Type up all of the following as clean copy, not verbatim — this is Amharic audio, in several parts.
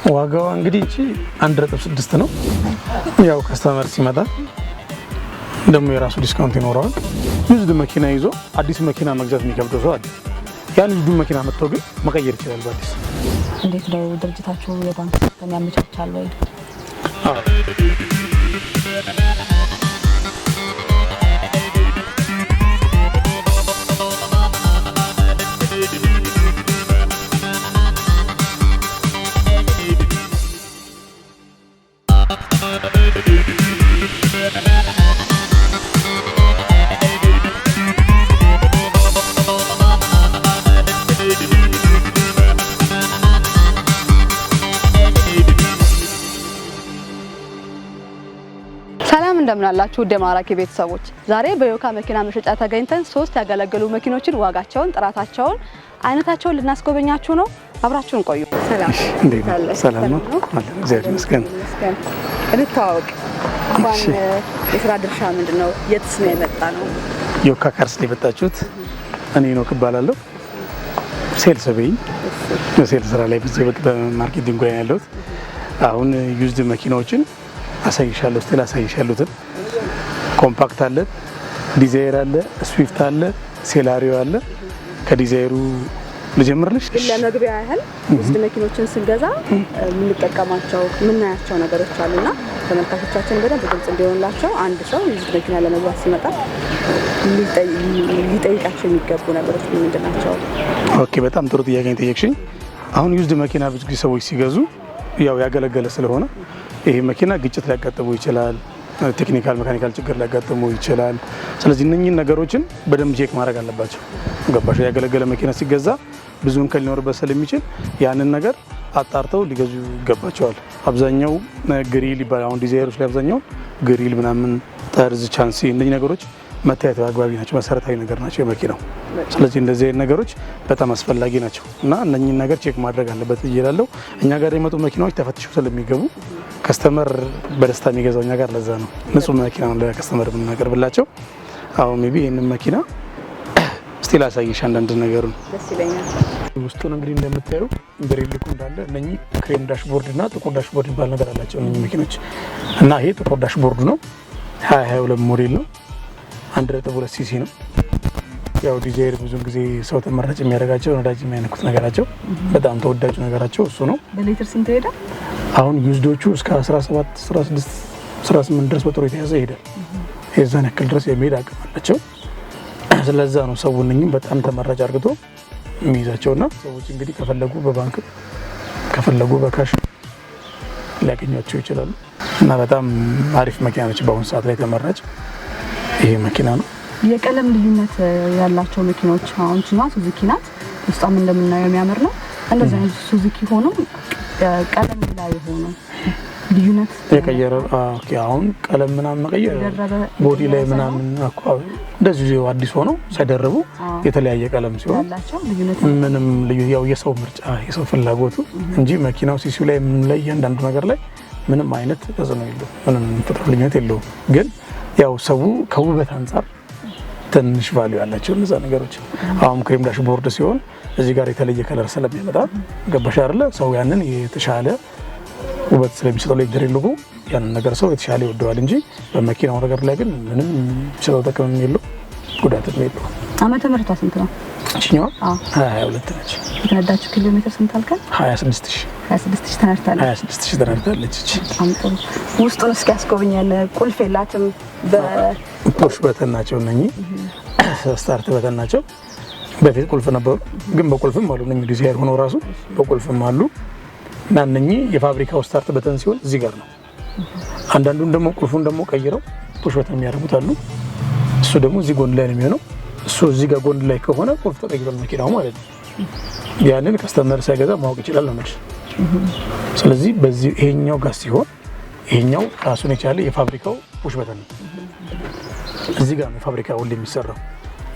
ዋጋው እንግዲህ እቺ 1.6 ነው። ያው ከስተመር ሲመጣ ደግሞ የራሱ ዲስካውንት ይኖረዋል። ዩዝድ መኪና ይዞ አዲስ መኪና መግዛት የሚከብደው ሰው አለ። ያን ዩዝድ መኪና መጥቶ ግን መቀየር ይችላል በአዲስ። እንዴት ነው ድርጅታችሁ የባንክ ሲስተም ያመቻቻል ወይ? ሰላም እንደምን አላችሁ ውድ ማራኪ ቤተሰቦች፣ ዛሬ በዮካ መኪና መሸጫ ተገኝተን 3 ያገለገሉ መኪኖችን ዋጋቸውን፣ ጥራታቸውን፣ አይነታቸውን ልናስጎበኛችሁ ነው። አብራችሁን ቆዩ። ሰላም ነው። እግዚአብሔር ይመስገን። እንተዋወቅ። እንኳን የስራ ድርሻ ምንድነው? የትስ ነው የመጣ ነው? ዮካ ካርስ ላይ የመጣችሁት እኔ ነው እባላለሁ። ሴልስ በይ በሴልስ ስራ ላይ በማርኬቲንግ ላይ ያለሁት። አሁን ዩዝድ መኪናዎችን አሳይሻለሁ። ስቲል አሳይሻለሁትን ኮምፓክት አለ፣ ዲዛይር አለ፣ ስዊፍት አለ፣ ሴላሪዮ አለ። ከዲዛይሩ ልጀምርልሽ። ለመግቢያ ያህል ዩዝድ መኪኖችን ስንገዛ የምንጠቀማቸው የምናያቸው ነገሮች አሉና ተመልካቾቻችን በደንብ ግልጽ እንዲሆንላቸው አንድ ሰው ዩዝድ መኪና ለመግዛት ሲመጣ ሊጠይቃቸው የሚገቡ ነገሮች ምንድን ናቸው? ኦኬ፣ በጣም ጥሩ ጥያቄ ነው ጠየቅሽኝ። አሁን ዩዝድ መኪና ብዙ ጊዜ ሰዎች ሲገዙ ያው ያገለገለ ስለሆነ ይሄ መኪና ግጭት ሊያጋጥመው ይችላል፣ ቴክኒካል ሜካኒካል ችግር ሊያጋጥመው ይችላል። ስለዚህ እነኚህን ነገሮችን በደንብ ቼክ ማድረግ አለባቸው። ገባሽ? ያገለገለ መኪና ሲገዛ ብዙውን ከሊኖርበት ስለሚችል ያንን ነገር አጣርተው ሊገዙ ይገባቸዋል። አብዛኛው ግሪል ይባላል። አሁን ዲዛይሮች ላይ አብዛኛው ግሪል ምናምን፣ ጠርዝ፣ ቻንሲ እነኚህ ነገሮች መታየት አግባቢ ናቸው፣ መሰረታዊ ነገር ናቸው የመኪናው። ስለዚህ እንደዚህ አይነት ነገሮች በጣም አስፈላጊ ናቸው እና እነኚህን ነገር ቼክ ማድረግ አለበት እያለሁ እኛ ጋር የመጡ መኪናዎች ተፈትሸው ስለሚገቡ ከስተመር በደስታ የሚገዛው እኛ ጋር ለዛ ነው ንጹህ መኪና ነው ለከስተመር የምናቀርብላቸው። አሁን ሜቢ ይሄንን መኪና ስቲል አሳይሽ አንዳንድ ነገሩን። ደስ ይለኛል። ውስጡን እንግዲህ እንደምታዩ ግሪል ልኩ እንዳለ እነኚህ ክሬም ዳሽቦርድ እና ጥቁር ዳሽቦርድ ይባል ነገር አላቸው እነኚህ መኪኖች እና ይሄ ጥቁር ዳሽቦርዱ ነው። 2022 ሞዴል ነው። 1.2 ሲሲ ነው። ያው ዲዛይር ብዙ ጊዜ ሰው ተመራጭ የሚያደርጋቸው ነዳጅ የሚያነኩት ነገራቸው በጣም ተወዳጁ ነገራቸው እሱ ነው። በሊትር ስንት ሄደ? አሁን ዩዝዶቹ እስከ 17፣ 16፣ 18 ድረስ በጥሩ የተያዘ ይሄዳል። የዛን ያክል ድረስ የሚሄድ አቅም አላቸው። ስለዛ ነው ሰው እነኝም በጣም ተመራጭ አድርጎ የሚይዛቸውና ሰዎች እንግዲህ ከፈለጉ በባንክ ከፈለጉ በካሽ ሊያገኟቸው ይችላሉ እና በጣም አሪፍ መኪናዎች በአሁኑ ሰዓት ላይ ተመራጭ ይሄ መኪና ነው። የቀለም ልዩነት ያላቸው መኪኖች አሁን ቺማ ሱዙኪ ናት። ውስጧም እንደምናየው የሚያምር ነው። እንደዚህ አይነት ሱዙኪ ሆኖ ቀለም ላይ ሆኖ ልዩነት የቀየረ አሁን ቀለም ምናምን መቀየር ቦዲ ላይ ምናምን እንደዚህ አዲስ ሆኖ ሳይደረቡ የተለያየ ቀለም ሲሆን ምንም ልዩ ያው የሰው ምርጫ የሰው ፍላጎቱ እንጂ መኪናው ሲሲው ላይ ምን ላይ እያንዳንዱ ነገር ላይ ምንም አይነት ተጽዕኖ የለውም። ምንም ፍጥረት ልዩነት የለውም። ግን ያው ሰው ከውበት አንፃር ትንሽ ቫልዩ ያላቸው እነዛ ነገሮች አሁን ክሬም ዳሽቦርድ ሲሆን እዚህ ጋር የተለየ ከለር ስለሚያመጣ ገባሽ አይደለ? ሰው ያንን የተሻለ ውበት ስለሚሰጠው ላይ ግሪል ያንን ነገር ሰው የተሻለ ይወደዋል እንጂ በመኪናው ነገር ላይ ግን ምንም ሰው ጥቅም የለው ጉዳትም የለው። ዓመተ ምህረቷ ስንት ነው? እቺኛው 22 ነች። የተነዳችው ኪሎ ሜትር ስንት አልከኝ? 26000 ተነድታለች። 26000 ተነድታለች። እቺ በጣም ጥሩ። ውስጡን እስኪ ያስጎብኛል። ቁልፍ የላትም። በፑሽ በተን ናቸው እነኚህ ስታርት በተን ናቸው። በፊት ቁልፍ ነበሩ ግን በቁልፍም አሉ። እነኚህ ዲዛይር ሆኖ ራሱ በቁልፍም አሉ እና እነኚህ የፋብሪካው ስታርት በተን ሲሆን እዚህ ጋር ነው። አንዳንዱን ደግሞ ቁልፉን ደግሞ ቀይረው ፑሽ በተን የሚያደርጉት አሉ። እሱ ደግሞ እዚህ ጎን ላይ ነው የሚሆነው። እሱ እዚህ ጋር ጎን ላይ ከሆነ ቁልፍ ተቀይሯል መኪናው ማለት ነው። ያንን ከስተመር ሳይገዛ ማወቅ ይችላል ነው ማለት። ስለዚህ በዚህ ይሄኛው ጋር ሲሆን ይሄኛው ራሱን የቻለ የፋብሪካው ፑሽ በተን ነው። እዚህ ጋር ነው ፋብሪካው ሁሉ የሚሰራው።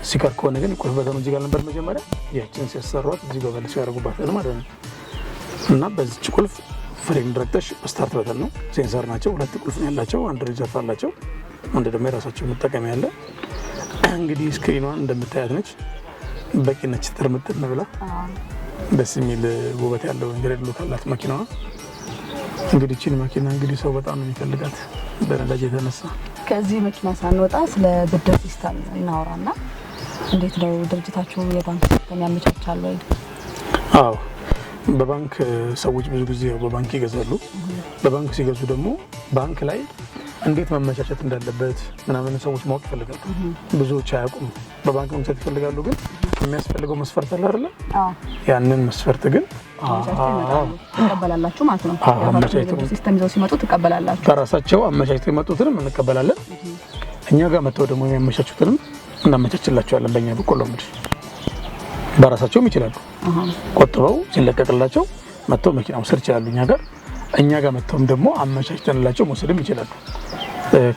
እዚህ ጋር ከሆነ ግን ቁልፍ በተኑ እዚህ ጋር ነበር መጀመሪያ። ያችን ሲያሰሯት እዚህ ጋር መልሶ ያደርጉባታል ማለት ነው። እና በዚች ቁልፍ ፍሬም ድረግተሽ ስታርት በተን ነው። ሴንሰር ናቸው። 2 ቁልፍ ነው ያላቸው። አንድ ሪዘርቭ አላቸው። አንድ ደግሞ የራሳቸው መጠቀሚያ ያለ። እንግዲህ ስክሪኗን እንደምታያት ነች። በቂ ነች። ትርምጥን ብላ ደስ የሚል ውበት ያለው እንግዲህ ሉክ አላት መኪናዋ። እንግዲህ እቺን መኪና እንግዲህ ሰው በጣም ነው የሚፈልጋት በነዳጅ የተነሳ። ከዚህ መኪና ሳንወጣ ስለ ብድር ሲስተም እናወራና እንዴት ነው ድርጅታችሁ የባንክ ሲስተም ያመቻቻል ወይ? አዎ በባንክ ሰዎች ብዙ ጊዜ በባንክ ይገዛሉ። በባንክ ሲገዙ ደግሞ ባንክ ላይ እንዴት መመቻቸት እንዳለበት ምናምን ሰዎች ማወቅ ይፈልጋሉ። ብዙዎች አያውቁም። በባንክ መምሰት ይፈልጋሉ፣ ግን የሚያስፈልገው መስፈርት አለ አይደል? ያንን መስፈርት ግን ተቀበላላችሁ ማለት ነው። አመቻችተው ሲስተም ይዘው ሲመጡ ተቀበላላችሁ። በራሳቸው አመቻችተው የመጡትንም እንቀበላለን። እኛ ጋር መጥተው ደግሞ የሚያመቻቹትንም እናመቻችላቸዋለን። በእኛ በኩል ነው እንግዲህ በራሳቸውም ይችላሉ። ቆጥበው ሲለቀቅላቸው መጥተው መኪና መውሰድ ይችላሉ እኛ ጋር መጥተውም ደግሞ አመቻችተንላቸው መውሰድም ይችላሉ።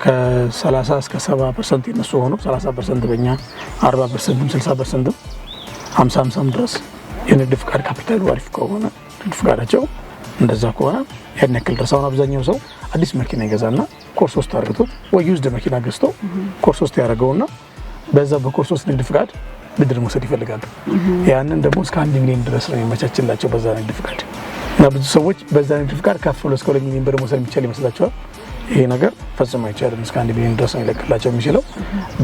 ከ30 እስከ 70% የነሱ ሆኖ 30% በእኛ 40%ም 60%ም 50-50 ድረስ የንግድ ፍቃድ ካፒታሉ አሪፍ ከሆነ ንግድ ፍቃዳቸው እንደዛ ከሆነ ያን ያክል ድረስ። አሁን አብዛኛው ሰው አዲስ መኪና ይገዛና ኮርስ 3 አድርጎት ወይ ዩዝድ መኪና ገዝቶ ኮርስ 3 ያደርገውና በዛ በኮርስ 3 ንግድ ፍቃድ ብድር መውሰድ ይፈልጋሉ። ያንን ደግሞ እስከ 1 ሚሊዮን ድረስ ነው የሚመቻችላቸው በዛ ንግድ ፍቃድ። እና ብዙ ሰዎች በዛ ንግድ ፍቃድ ከፍ ብሎ እስከ 2 ሚሊዮን ብር መውሰድ የሚቻል ይመስላቸዋል። ይሄ ነገር ፈጽሞ አይቻልም። እስከ 1 ሚሊዮን ድረስ ነው ይለቅላቸው የሚችለው።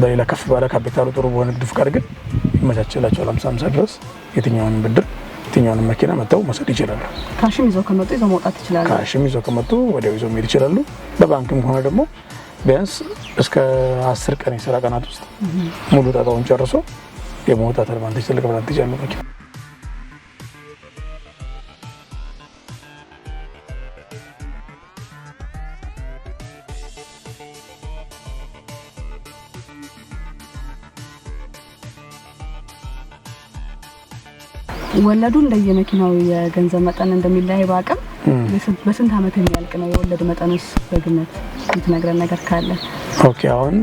በሌላ ከፍ ባለ ካፒታሉ ጥሩ በሆነ ንግድ ፍቃድ ግን ይመቻችላቸዋል። 50-50 ድረስ የትኛውንም ብድር የትኛውንም መኪና መጥተው መውሰድ ይችላሉ። ካሽም ይዘው ከመጡ ይዘው መውጣት ይችላሉ። ካሽም ይዘው ከመጡ ወዲያው ይዘው መሄድ ይችላሉ። በባንክም ሆነ ደግሞ ቢያንስ እስከ 10 ቀን የስራ ቀናት ውስጥ ሙሉ ጣጣውን ጨርሶ የመውጣት አድቫንቴጅ ትልቅ አድቫንቴጅ አለው መኪና። ወለዱ እንደየመኪናው የገንዘብ መጠን እንደሚለያይ ባቀም በስንት አመት የሚያልቅ ነው የወለድ መጠንስ በግምት የምትነግረን ነገር ካለ? ኦኬ አሁን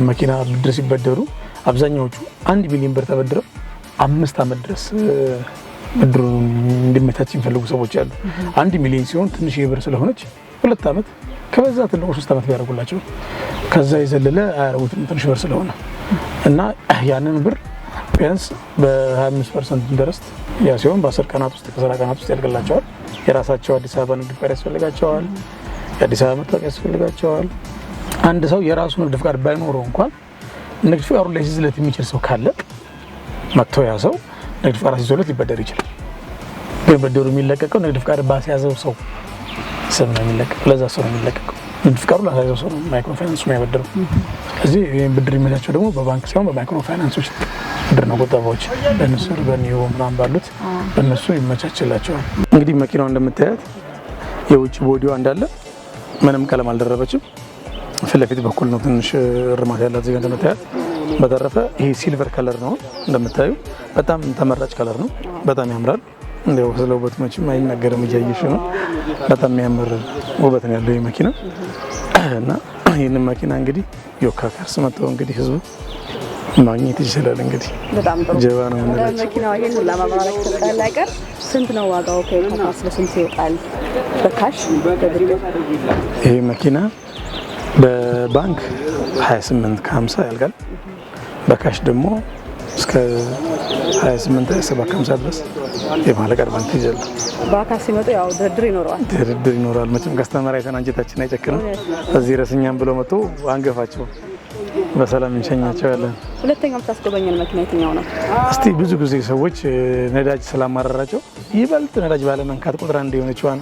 መኪና ብድር ሲበደሩ አብዛኛዎቹ 1 ሚሊዮን ብር ተበድረው 5 አመት ድረስ ብድሩ እንዲመቻች የሚፈልጉ ሰዎች አሉ። 1 ሚሊዮን ሲሆን ትንሽ ብር ስለሆነች 2 አመት ከበዛ ትልቁ 3 አመት ቢያደርጉላቸው ከዛ የዘለለ አያረጉትም ትንሽ ብር ስለሆነ እና ያንን ብር ቢያንስ በ25% ኢንተረስት ያ ሲሆን በ10 ቀናት ውስጥ ከ10 ቀናት ውስጥ ያልቅላቸዋል። የራሳቸው አዲስ አበባ ንግድ ፍቃድ ያስፈልጋቸዋል። የአዲስ አበባ መታወቂያ ያስፈልጋቸዋል። አንድ ሰው የራሱ ንግድ ፍቃድ ባይኖረው እንኳን ንግድ ፍቃዱ ላይ ሲዝለት የሚችል ሰው ካለ መጥቶ ያ ሰው ንግድ ፍቃድ ሲዞለት ሊበደር ይችላል። ግን ብድሩ የሚለቀቀው ንግድ ፍቃድ ባስያዘው ሰው ስም ነው የሚለቀቀው። ለዛ ሰው ነው የሚለቀቀው። ንግድ ፍቃዱ ላስያዘው ሰው ነው ማይክሮ ፋይናንስ የሚያበድረው። ስለዚህ ይሄን ብድር የሚመቻቸው ደግሞ በባንክ ሳይሆን በማይክሮ ፋይናንሶች ብድር ነው ቁጠባዎች በእነሱ በኒዮ ምናምን ባሉት በእነሱ ይመቻችላቸዋል። እንግዲህ መኪናው እንደምታያት የውጭ ቦዲዋ እንዳለ ምንም ቀለም አልደረበችም። ፊት ለፊት በኩል ነው ትንሽ እርማት ያላት እዚህ ጋር እንደምታያት። በተረፈ ይሄ ሲልቨር ከለር ነው እንደምታዩ፣ በጣም ተመራጭ ከለር ነው። በጣም ያምራል። እንደው ስለ ውበት መቼም አይናገርም፣ እያየሽ ነው። በጣም የሚያምር ውበት ነው ያለው ይሄ መኪና እና ይህንን መኪና እንግዲህ ዮካ ካርስ መጥተው እንግዲህ ህዝቡ ማግኘት ይችላል። እንግዲህ በጣም ጥሩ ጀባ ነው ማለት መኪናው። ይሄን ለማብራራት ተጠላቀር ስንት ነው ዋጋው? ከዮካ ካርስ ለስንት ይወጣል በካሽ በብድር? ይሄ መኪና በባንክ 28 ከ50 ያልቃል። በካሽ ደግሞ እስከ 28-27 ድረስ የማለቅ አድቫንቴጅ አለ። በአካል ሲመጡ ያው ድርድር ይኖረዋል። ድርድር ይኖራል። መቼም ከስተመር አይተን አንጀታችን አይጨክንም። እዚህ ረስኛም ብሎ መጥቶ አንገፋቸው በሰላም እንሸኛቸው ያለን። ሁለተኛው የምታስጎበኘን መኪና የትኛው ነው? እስቲ ብዙ ጊዜ ሰዎች ነዳጅ ስላማረራቸው ይበልጥ ነዳጅ ባለመንካት ቁጥር አንድ የሆነችዋን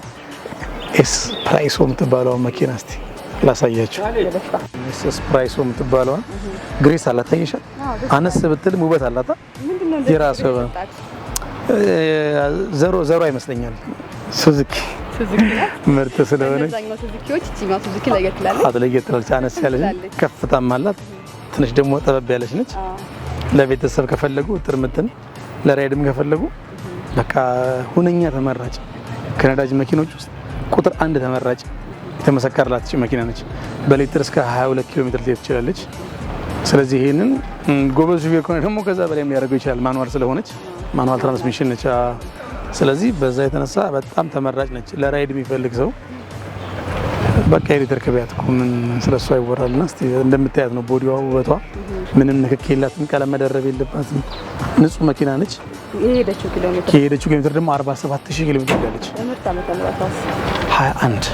ኤስ ፕራይሶ የምትባለውን መኪና እስቲ ላሳያችሁ። ኤስ ፕራይሶ የምትባለውን ግሬስ አላት ታይሻል። አነስ ብትል ውበት አላታ የራሱ ዘሮ አይመስለኛል። ሱዙኪ ምርጥ ስለሆነ አብዛኛው ሱዙኪዎች እቺኛው ሱዙኪ ለየት ትላለች። ለየት ትላለች። አነስ ያለች ከፍታም አላት። ትንሽ ደግሞ ጠበብ ያለች ነች። ለቤተሰብ ከፈለጉ ጥርምትን ለራይድም ከፈለጉ በቃ ሁነኛ ተመራጭ ከነዳጅ መኪኖች ውስጥ ቁጥር 1 ተመራጭ የተመሰከረላት መኪና ነች። በሊትር እስከ 22 ኪሎ ሜትር ልትሄድ ትችላለች። ስለዚህ ይሄንን ጎበዝ ሹፌር ከሆነ ደግሞ ከዛ በላይ ሊያደርገው ይችላል። ማኑዋል ስለሆነች ማኑዋል ትራንስሚሽን ነች። ስለዚህ በዛ የተነሳ በጣም ተመራጭ ነች። ለራይድ የሚፈልግ ሰው በቃ ኤሌክትር ከቢያት ምን ስለሷ ይወራልና እስቲ እንደምታያት ነው። ቦዲዋ ውበቷ ምንም ንክክ የላትም። ቀለም መደረብ የለባትም። ንጹህ መኪና ነች። የሄደችው ኪሎ ሜትር ደግሞ 47000 ኪሎ ሜትር ያለች ምርት ዓመተ ምህረት 21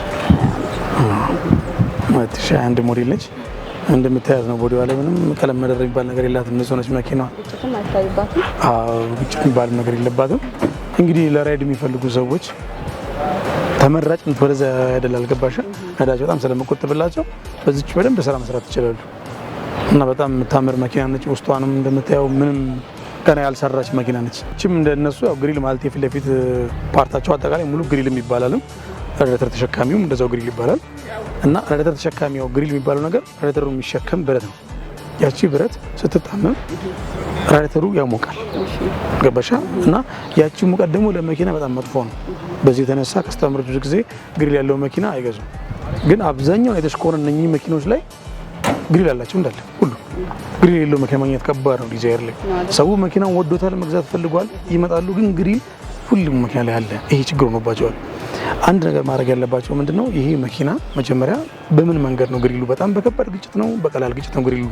ሞዴል ነች። እንደምታያት ነው። ቦዲዋ ላይ ምንም ቀለም መደረግ የሚባል ነገር የላትም። ንጹህ ነች መኪናዋ። ግጭትም አይታይባትም። ግጭት የሚባል ነገር የለባትም። እንግዲህ ለራይድ የሚፈልጉ ሰዎች ተመራጭ ወደዛ ያደላል። ገባሽ? ነዳጅ በጣም ስለምቆጥብላቸው በዚች በደንብ ስራ መስራት ይችላሉ። እና በጣም የምታምር መኪና ነች። ውስጧንም እንደምታየው ምንም ገና ያልሰራች መኪና ነች። እቺም እንደነሱ ያው ግሪል ማለት የፊት ለፊት ፓርታቸው አጠቃላይ ሙሉ ግሪል የሚባላልም ራዲተር ተሸካሚውም እንደዛው ግሪል ይባላል። እና ራዲተር ተሸካሚው ግሪል የሚባለው ነገር ራዲተሩን የሚሸከም ብረት ነው። ያቺ ብረት ስትጣመም ራዲተሩ ያሞቃል። ገባሻ? እና ያቺ ሙቀት ደግሞ ለመኪና በጣም መጥፎ ነው። በዚህ የተነሳ ከስተመሮች ብዙ ጊዜ ግሪል ያለው መኪና አይገዙም። ግን አብዛኛው አይተሽ ከሆነ እነኚህ መኪኖች ላይ ግሪል አላቸው እንዳለ ሁሉ። ግሪል የሌለው መኪና ማግኘት ከባድ ነው። ዲዛይር ላይ ሰው መኪናውን ወዶታል፣ መግዛት ፈልጓል፣ ይመጣሉ። ግን ግሪል ሁሉም መኪና ላይ አለ። ይሄ ችግር ሆኖባቸዋል። አንድ ነገር ማድረግ ያለባቸው ምንድነው? ይሄ መኪና መጀመሪያ በምን መንገድ ነው ግሪሉ? በጣም በከባድ ግጭት ነው፣ በቀላል ግጭት ነው ግሪሉ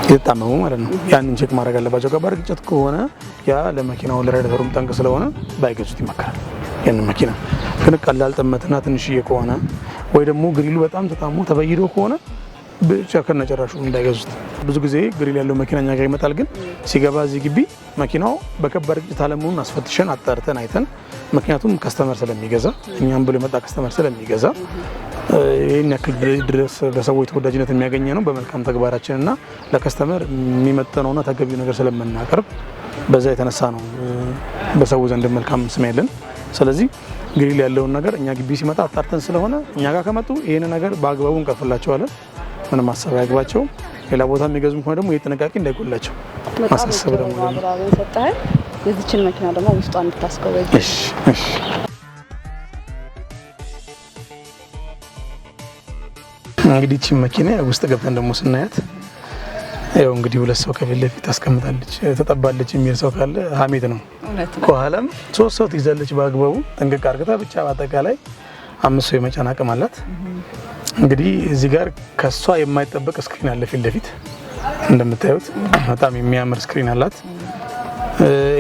የተጣመሙ ማለት ነው። ያንን ቼክ ማድረግ አለባቸው። ከባድ ግጭት ከሆነ ያ ለመኪናው ለራዲተሩም ጠንቅ ስለሆነ ባይገዙት ይመከራል። ያንን መኪና ግን ቀላል ጥመትና ትንሽዬ ከሆነ ወይ ደግሞ ግሪሉ በጣም ተጣሞ ተበይዶ ከሆነ ብቻ ከነጨራሹ እንዳይገዙት። ብዙ ጊዜ ግሪል ያለው መኪና እኛ ጋር ይመጣል። ግን ሲገባ እዚህ ግቢ መኪናው በከባድ ግጭት አለመሆኑን አስፈትሸን አጣርተን አይተን፣ ምክንያቱም ከስተመር ስለሚገዛ እኛም ብሎ የመጣ ከስተመር ስለሚገዛ ይህን ያክል ድረስ ለሰዎች ተወዳጅነት የሚያገኘ ነው በመልካም ተግባራችንና ለከስተመር የሚመጥነውና ተገቢው ነገር ስለምናቀርብ በዛ የተነሳ ነው በሰው ዘንድ መልካም ስም ያለን። ስለዚህ ግሪል ያለውን ነገር እኛ ግቢ ሲመጣ አጣርተን ስለሆነ እኛ ጋር ከመጡ ይህን ነገር በአግባቡ እንቀርፍላቸዋለን። ምንም ማሰብ ያግባቸው። ሌላ ቦታ የሚገዙም ከሆነ ደግሞ የጥንቃቄ እንዳይጎላቸው ማሳሰብ ደግሞ የዚችን መኪና ደግሞ ውስጧ እንድታስገበይ። እሺ እሺ። እንግዲህ እቺ መኪና ውስጥ ገብተን ደግሞ ስናያት ያው እንግዲህ ሁለት ሰው ከፊት ለፊት ታስቀምጣለች። ተጠባለች የሚል ሰው ካለ ሀሜት ነው። ከኋላም 3 ሰው ትይዛለች በአግባቡ ጥንቅቅ አርግታ። ብቻ በአጠቃላይ 5 ሰው የመጫን አቅም አላት። እንግዲህ እዚህ ጋር ከሷ የማይጠበቅ ስክሪን አለ ፊት ለፊት እንደምታዩት በጣም የሚያምር ስክሪን አላት።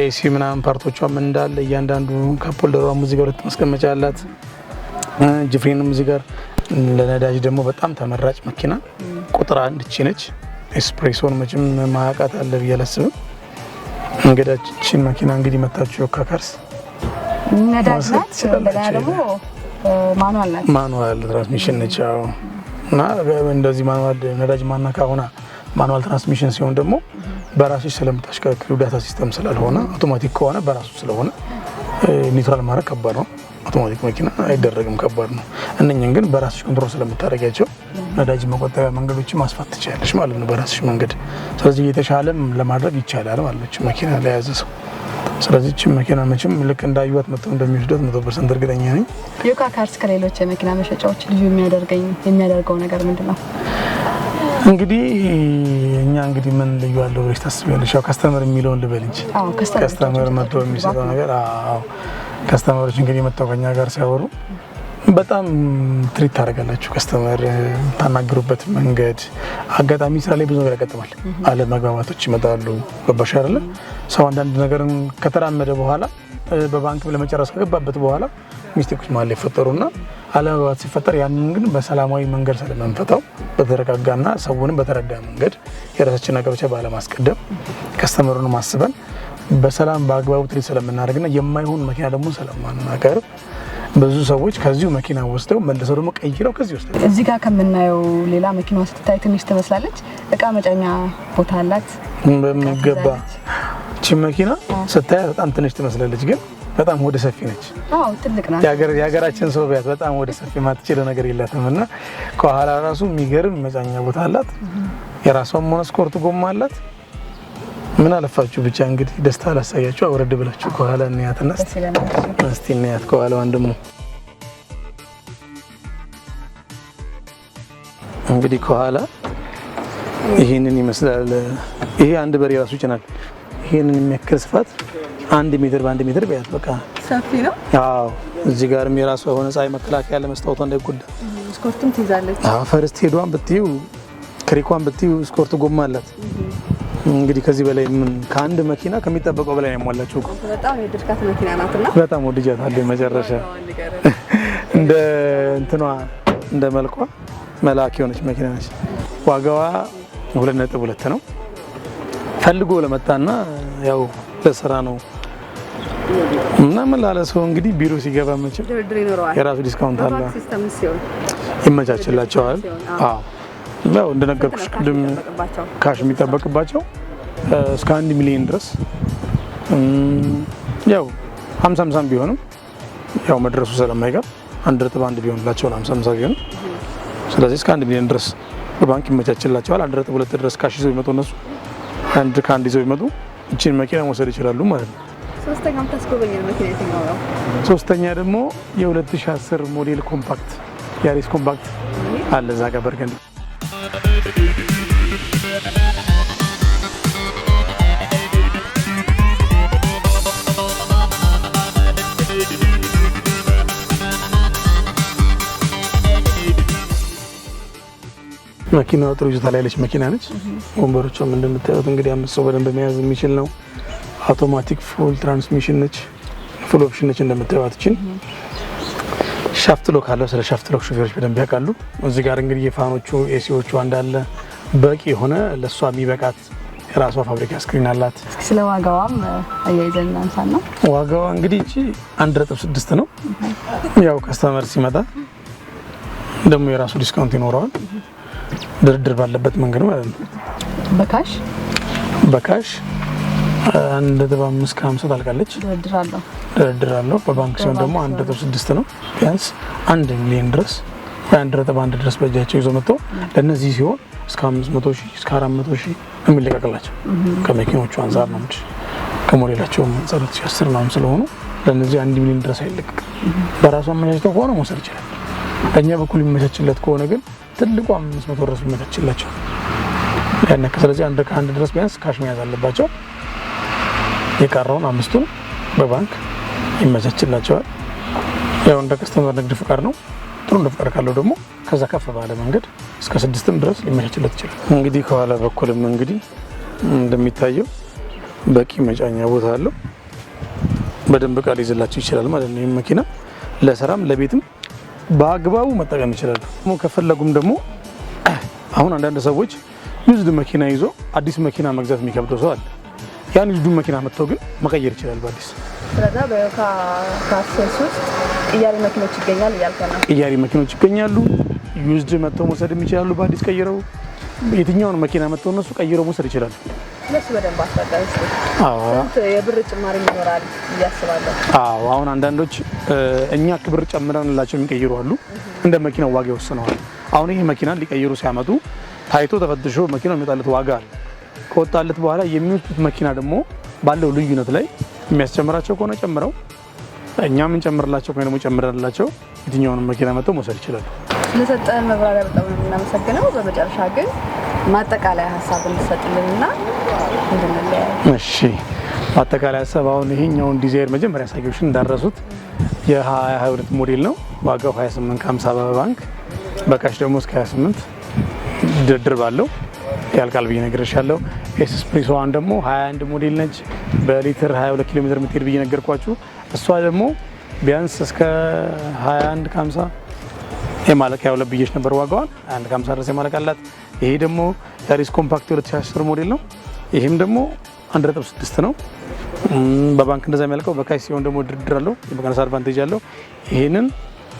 ኤሲ ምናምን ፓርቶቿም እንዳለ እያንዳንዱ ካፖልደሯም እዚህ ጋር ማስቀመጫ አላት። ጅፍሬንም እዚህ ጋር ለነዳጅ ደግሞ በጣም ተመራጭ መኪና ቁጥር 1 እቺ ነች። ኤስፕሬሶን መቼም ማያውቃት አለ ብዬ አላስብም። እንግዳችን መኪና እንግዲህ መታችሁ ካካርስ ነዳጅ ናት። እንደገና ደግሞ ማኑዋል ትራንስሚሽን ነች። እና እንደዚህ ማኑዋል ነዳጅ ማናካ ሆና ማኑዋል ትራንስሚሽን ሲሆን ደግሞ በራስሽ ስለምታሽከረክሪው ዳታ ሲስተም ስላልሆነ አውቶማቲክ ከሆነ በራሱ ስለሆነ ኒውትራል ማድረግ ከባድ ነው። አውቶማቲክ መኪና አይደረግም፣ ከባድ ነው። እነኝን ግን በራስሽ ኮንትሮል ስለምታደርጊያቸው ነዳጅ መቆጠቢያ መንገዶችን ማስፋት ትችላለሽ ማለት ነው በራስሽ መንገድ። ስለዚህ የተሻለም ለማድረግ ይቻላል ማለት ነው መኪና ለያዘ ሰው። ስለዚህ እቺ መኪና መቼም ልክ እንዳዩት መጥተው እንደሚወስዱት 100% እርግጠኛ ነኝ። ዮካ ካርስ ከሌሎች የመኪና መሸጫዎች ልዩ የሚያደርገው ነገር ምንድነው? እንግዲህ እኛ እንግዲህ ምን ልዩ አለው ብለሽ ታስቢያለሽ? ያው ከስተመር የሚለውን ልበል እንጂ ከስተመር መጥቶ የሚሰጠው ነገር ከስተመሮች እንግዲህ መጥተው ከኛ ጋር ሲያወሩ በጣም ትሪት ታደርጋላችሁ። ከስተመር ታናግሩበት መንገድ አጋጣሚ ስራ ላይ ብዙ ነገር ያጋጥማል። አለመግባባቶች ይመጣሉ። ገባሽ አይደለ? ሰው አንዳንድ ነገርን ከተራመደ በኋላ በባንክ ለመጨረስ ከገባበት በኋላ ሚስቴኮች ማለት ይፈጠሩና አለመግባባት ሲፈጠር ያንን ግን በሰላማዊ መንገድ ስለምንፈታው በተረጋጋና ሰውንም በተረዳ መንገድ የራሳችን ነገሮች ባለማስቀደም ከስተመሩን ማስበን በሰላም በአግባቡ ትሪት ስለምናደርግና የማይሆን መኪና ደግሞ ስለማናቀርብ ብዙ ሰዎች ከዚሁ መኪና ወስደው መልሰው ደግሞ ቀይረው ከዚህ ወስደው እዚህ ጋር ከምናየው ሌላ መኪናዋ ስትታይ ትንሽ ትመስላለች። እቃ መጫኛ ቦታ አላት በሚገባ። እቺ መኪና ስታይ በጣም ትንሽ ትመስላለች፣ ግን በጣም ወደ ሰፊ ነች። አዎ ትልቅ ናት። የሀገራችን ሰው ቢያት በጣም ወደ ሰፊ ማትችለው ነገር የላትም እና ከኋላ ራሱ የሚገርም መጫኛ ቦታ አላት። የራሷም ሆነ ስኮርት ጎማ አላት። ምን አለፋችሁ ብቻ እንግዲህ ደስታ አላሳያችሁ። አውረድ ብላችሁ ከኋላ እንያትና እስቲ እንያት። ከኋላ ወንድሙ እንግዲህ ከኋላ ይሄንን ይመስላል። ይሄ አንድ በሬ ራሱ ይችላል። ይሄንን የሚያክል ስፋት 1 ሜትር በ1 ሜትር ቢያት በቃ ሰፊ ነው። አዎ እዚህ ጋርም የራሱ የሆነ ፀሐይ መከላከያ ለመስታወቷ እንዳይጎዳ ስኮርቱም ትይዛለች። አዎ ፈርስት ሄዷን ብትዩ ክሪኳን ብትዩ ስኮርት ጎማ አላት። እንግዲህ ከዚህ በላይ ምን ከአንድ መኪና ከሚጠበቀው በላይ ነው ያሟላችሁ። በጣም የድርካት መኪና ናትና በጣም ወድጃታለሁ መጨረሻ እንደ እንትኗ እንደ መልኳ መላክ የሆነች መኪና ነች። ዋጋዋ 2.2 ነው። ፈልጎ ለመጣና ያው ለስራ ነው እና መላለሰው እንግዲህ ቢሮ ሲገባ መቼም የራሱ ዲስካውንት አለ፣ ይመቻችላቸዋል። አዎ ያው እንደነገርኩሽ ቅድም ካሽ የሚጠበቅባቸው እስከ 1 ሚሊዮን ድረስ ያው 50 ቢሆንም ያው መድረሱ ስለማይቀር 1.1 ቢሆንላቸው 50 ቢሆንም ስለዚህ እስከ 1 ሚሊዮን ድረስ በባንክ ይመቻችላቸዋል። 1.2 ድረስ ካሽ ይዘው ይመጡ እነሱ ከአንድ ይዘው ይመጡ እቺን መኪና መውሰድ ይችላሉ ማለት ነው። ሶስተኛው ታስጎበኛል መኪና የትኛው ነው? ሶስተኛ ደግሞ የ2010 ሞዴል ኮምፓክት ያሪስ ኮምፓክት አለ እዛ ጋር በርገንዲ። መኪናው ጥሩ ይዞታ ላይ ያለች መኪና ነች። ወንበሮቿም እንደምታዩት እንግዲህ 5 ሰው በደንብ መያዝ የሚችል ነው። አውቶማቲክ ፉል ትራንስሚሽን ነች፣ ፉል ኦፕሽን ነች። እንደምታዩት እቺን ሻፍት ሎክ አለው። ስለ ሻፍት ሎክ ሹፌሮች በደንብ ያውቃሉ። እዚህ ጋር እንግዲህ የፋኖቹ ኤሲዎቹ እንዳለ በቂ የሆነ ለሷ የሚበቃት የራሷ ፋብሪካ ስክሪን አላት። ስለ ዋጋዋም አያይዘን እናንሳና ዋጋዋ እንግዲህ እቺ 1.6 ነው። ያው ከስተመር ሲመጣ ደግሞ የራሱ ዲስካውንት ይኖረዋል። ድርድር ባለበት መንገድ ማለት ነው። በካሽ 1.5 ከ50 ታልቃለች። ድርድር አለው። በባንክ ሲሆን ደግሞ 1.6 ነው። ቢያንስ 1 ሚሊዮን ድረስ ወይ 1.1 ድረስ በእጃቸው ይዞ መጥቶ ለነዚህ ሲሆን እስከ 500 ሺህ እስከ 400 ሺህ የሚለቀቅላቸው ከመኪኖቹ አንፃር ነው እንጂ ከሞዴላቸው አንፃር 2010 ነው ስለሆኑ ለነዚህ 1 ሚሊዮን ድረስ አይለቀቅም። በራሱ አመቻችተው ከሆነ መውሰድ ይችላል። በእኛ በኩል የሚመቻችለት ከሆነ ግን ትልቁ 500 ድረስ የሚመቻችላቸው ያነከ። ስለዚህ ከአንድ ድረስ ቢያንስ ካሽ መያዝ አለባቸው። የቀረውን 5ቱን በባንክ ይመቻችላቸዋል። ያው እንደ ከስተመር ንግድ ፍቃድ ነው። ጥሩ ንግድ ፍቃድ ካለው ደግሞ ከዛ ከፍ ባለ መንገድ እስከ 6ም ድረስ ሊመቻችለት ይችላል። እንግዲህ ከኋላ በኩልም እንግዲህ እንደሚታየው በቂ መጫኛ ቦታ አለው። በደንብ ቃል ይዘላቸው ይችላል ማለት ነው። ይህ መኪና ለስራም ለቤትም በአግባቡ መጠቀም ይችላሉ። ከፈለጉም ደግሞ አሁን አንዳንድ ሰዎች ዩዝድ መኪና ይዞ አዲስ መኪና መግዛት የሚከብደው ሰው አለ። ያን ዩዝድ መኪና መጥተው ግን መቀየር ይችላል በአዲስ። ስለዚህ በዮካ ካሴስ ውስጥ ቅያሪ መኪኖች ይገኛል እያልከና ቅያሪ መኪኖች ይገኛሉ። ዩዝድ መጥተው መውሰድ ይችላሉ በአዲስ ቀይረው። የትኛውን መኪና መጥተው እነሱ ቀይረው መውሰድ ይችላሉ። ለሱ በደንብ አስረዳኝ እስቲ። ስንት የብር ጭማሪ ይኖራል እያስባለሁ? አሁን አንዳንዶች እኛ ክብር ጨምረንላቸው የሚቀይሩ አሉ። እንደ መኪናው ዋጋ ይወስነዋል። አሁን ይሄ መኪና ሊቀይሩ ሲያመጡ ታይቶ ተፈትሾ መኪናው የሚወጣለት ዋጋ አለ። ከወጣለት በኋላ የሚወጡት መኪና ደግሞ ባለው ልዩነት ላይ የሚያስጨምራቸው ከሆነ ጨምረው፣ እኛ ምን ጨምርላቸው ከሆነ ደግሞ ጨምረንላቸው የትኛውንም መኪና መጥተው መውሰድ ይችላሉ። ስለሰጠን መብራሪያ በጣም ነው የምናመሰግነው። በመጨረሻ ግን ማጠቃለያ ሀሳብ እንድትሰጥልንና እንድንለያይ። እሺ፣ ማጠቃለያ ሀሳብ አሁን ይሄኛውን ዲዛይር መጀመሪያ ሳይሆን እንዳረሱት የ2022 ሞዴል ነው። ዋጋው 28 ከ50 በባንክ በካሽ ደግሞ እስከ 28 ድርድር ባለው ያልቃል ብዬ ነግሬሻለሁ። ኤስፕሬሶ ዋን ደግሞ 21 ሞዴል ነች። በሊትር 22 ኪሎ ሜትር የምትሄድ ብዬ ነገርኳችሁ። እሷ ደግሞ ቢያንስ እስከ 21 ከ50 የማለቅ ያው ለብዬሽ ነበር ዋጋዋን 21 ከ50 ድረስ የማለቅ አላት። ይሄ ደግሞ ያሪስ ኮምፓክት 2010 ሞዴል ነው። ይሄም ደግሞ 1.6 ነው። በባንክ እንደዛ የሚያልቀው። በካሽ ሲሆን ደግሞ ድርድር አለው፣ የመቀነስ አድቫንቴጅ አለው። ይሄንን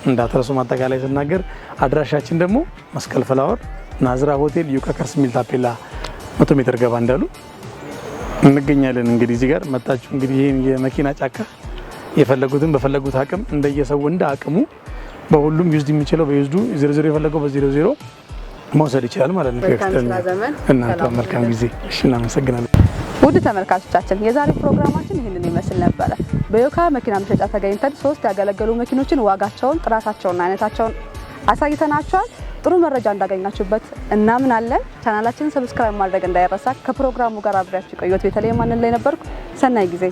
እንዳትረሱ። ማጠቃላይ ስናገር አድራሻችን ደግሞ መስቀል ፍላወር ናዝራ ሆቴል ዩካ ከርስ ሚል ታፔላ 100 ሜትር ገባ እንዳሉ እንገኛለን። እንግዲህ እዚህ ጋር መጣችሁ እንግዲህ ይሄን የመኪና ጫካ የፈለጉትን በፈለጉት አቅም እንደየሰው እንደ አቅሙ በሁሉም ዩዝድ የሚችለው በዩዝዱ 00 የፈለገው በ00 መውሰድ ይችላል ማለት ነው። እናንተ መልካም ጊዜ። እሺ፣ እናመሰግናለን። ውድ ተመልካቾቻችን የዛሬ ፕሮግራማችን ይህንን ይመስል ነበረ። በዮካ መኪና መሸጫ ተገኝተን 3 ያገለገሉ መኪኖችን ዋጋቸውን፣ ጥራታቸውና አይነታቸውን አሳይተናቸዋል። ጥሩ መረጃ እንዳገኛችሁበት እናምናለን። ቻናላችንን ሰብስክራይብ ማድረግ እንዳይረሳ። ከፕሮግራሙ ጋር አብሬያችሁ ቆየሁት። በተለይ ማንን ላይ ነበርኩ። ሰናይ ጊዜ